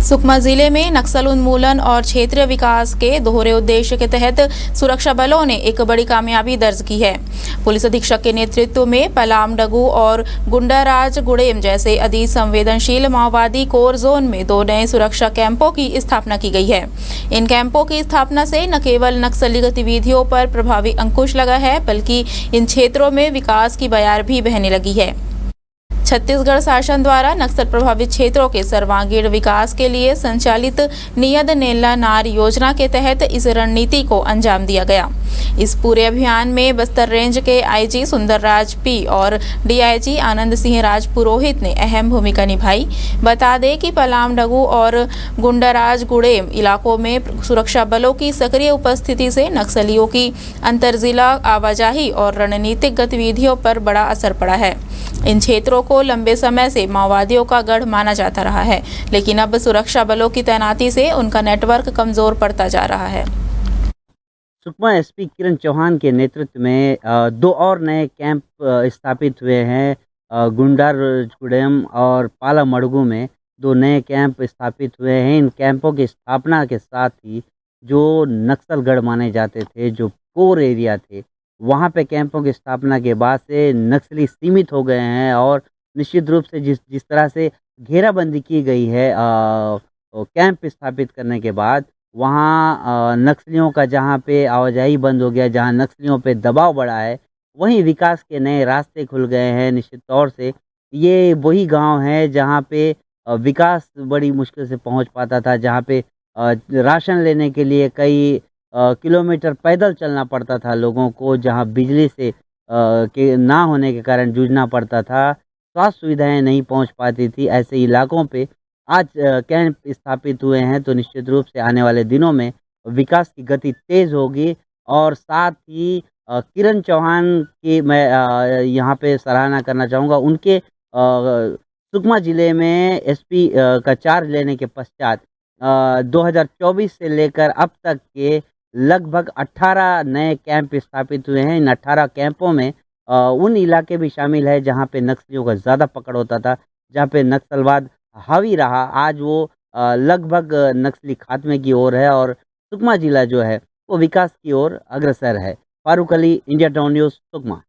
सुकमा जिले में नक्सल उन्मूलन और क्षेत्रीय विकास के दोहरे उद्देश्य के तहत सुरक्षा बलों ने एक बड़ी कामयाबी दर्ज की है। पुलिस अधीक्षक के नेतृत्व में पलामडगू और गुंडाराज गुड़ेम जैसे अति संवेदनशील माओवादी कोर जोन में 2 नए सुरक्षा कैंपों की स्थापना की गई है। इन कैंपों की स्थापना से न केवल नक्सली गतिविधियों पर प्रभावी अंकुश लगा है, बल्कि इन क्षेत्रों में विकास की बयार भी बहने लगी है। छत्तीसगढ़ शासन द्वारा नक्सल प्रभावित क्षेत्रों के सर्वांगीण विकास के लिए संचालित नियत नेला नार योजना के तहत इस रणनीति को अंजाम दिया गया। इस पूरे अभियान में बस्तर रेंज के आईजी सुंदरराज पी और डीआईजी आनंद सिंह राजपुरोहित ने अहम भूमिका निभाई। बता दें कि पलामडगू और गुंडाराज गुड़ेम इलाकों में सुरक्षा बलों की सक्रिय उपस्थिति से नक्सलियों की अंतरजिला आवाजाही और रणनीतिक गतिविधियों पर बड़ा असर पड़ा है। इन क्षेत्रों को लंबे समय से माओवादियों का गढ़ माना जाता रहा है, लेकिन अब सुरक्षा बलों की तैनाती से उनका नेटवर्क कमजोर पड़ता जा रहा है। सुकमा एसपी किरण चौहान के नेतृत्व में 2 और नए कैंप स्थापित हुए हैं। गुंडाराजगुड़ेम और पालामड़गू में 2 नए कैंप स्थापित हुए हैं। इन कैंपों की स्थापना के साथ ही जो नक्सलगढ़ माने जाते थे, जो कोर एरिया थे, वहाँ पे कैंपों की स्थापना के बाद से नक्सली सीमित हो गए हैं और निश्चित रूप से जिस तरह से घेराबंदी की गई है कैंप स्थापित करने के बाद, वहाँ नक्सलियों का जहाँ पे आवाजाही बंद हो गया, जहाँ नक्सलियों पे दबाव बढ़ा है, वहीं विकास के नए रास्ते खुल गए हैं। निश्चित तौर से ये वही गांव है जहाँ पे विकास बड़ी मुश्किल से पहुँच पाता था, जहाँ पे राशन लेने के लिए कई किलोमीटर पैदल चलना पड़ता था लोगों को, जहाँ बिजली से के ना होने के कारण जूझना पड़ता था, स्वास्थ्य सुविधाएं नहीं पहुंच पाती थी। ऐसे इलाकों पे आज कैंप स्थापित हुए हैं, तो निश्चित रूप से आने वाले दिनों में विकास की गति तेज होगी। और साथ ही किरण चौहान की मैं यहाँ पे सराहना करना चाहूँगा। उनके सुकमा जिले में एसपी का चार्ज लेने के पश्चात 2024 से लेकर अब तक के लगभग 18 नए कैंप स्थापित हुए हैं। इन 18 कैंपों में उन इलाके भी शामिल है जहाँ पे नक्सलियों का ज़्यादा पकड़ होता था, जहाँ पे नक्सलवाद हावी रहा। आज वो लगभग नक्सली खात्मे की ओर है और सुकमा जिला जो है वो विकास की ओर अग्रसर है। Farooq Ali, India town news, Sukma.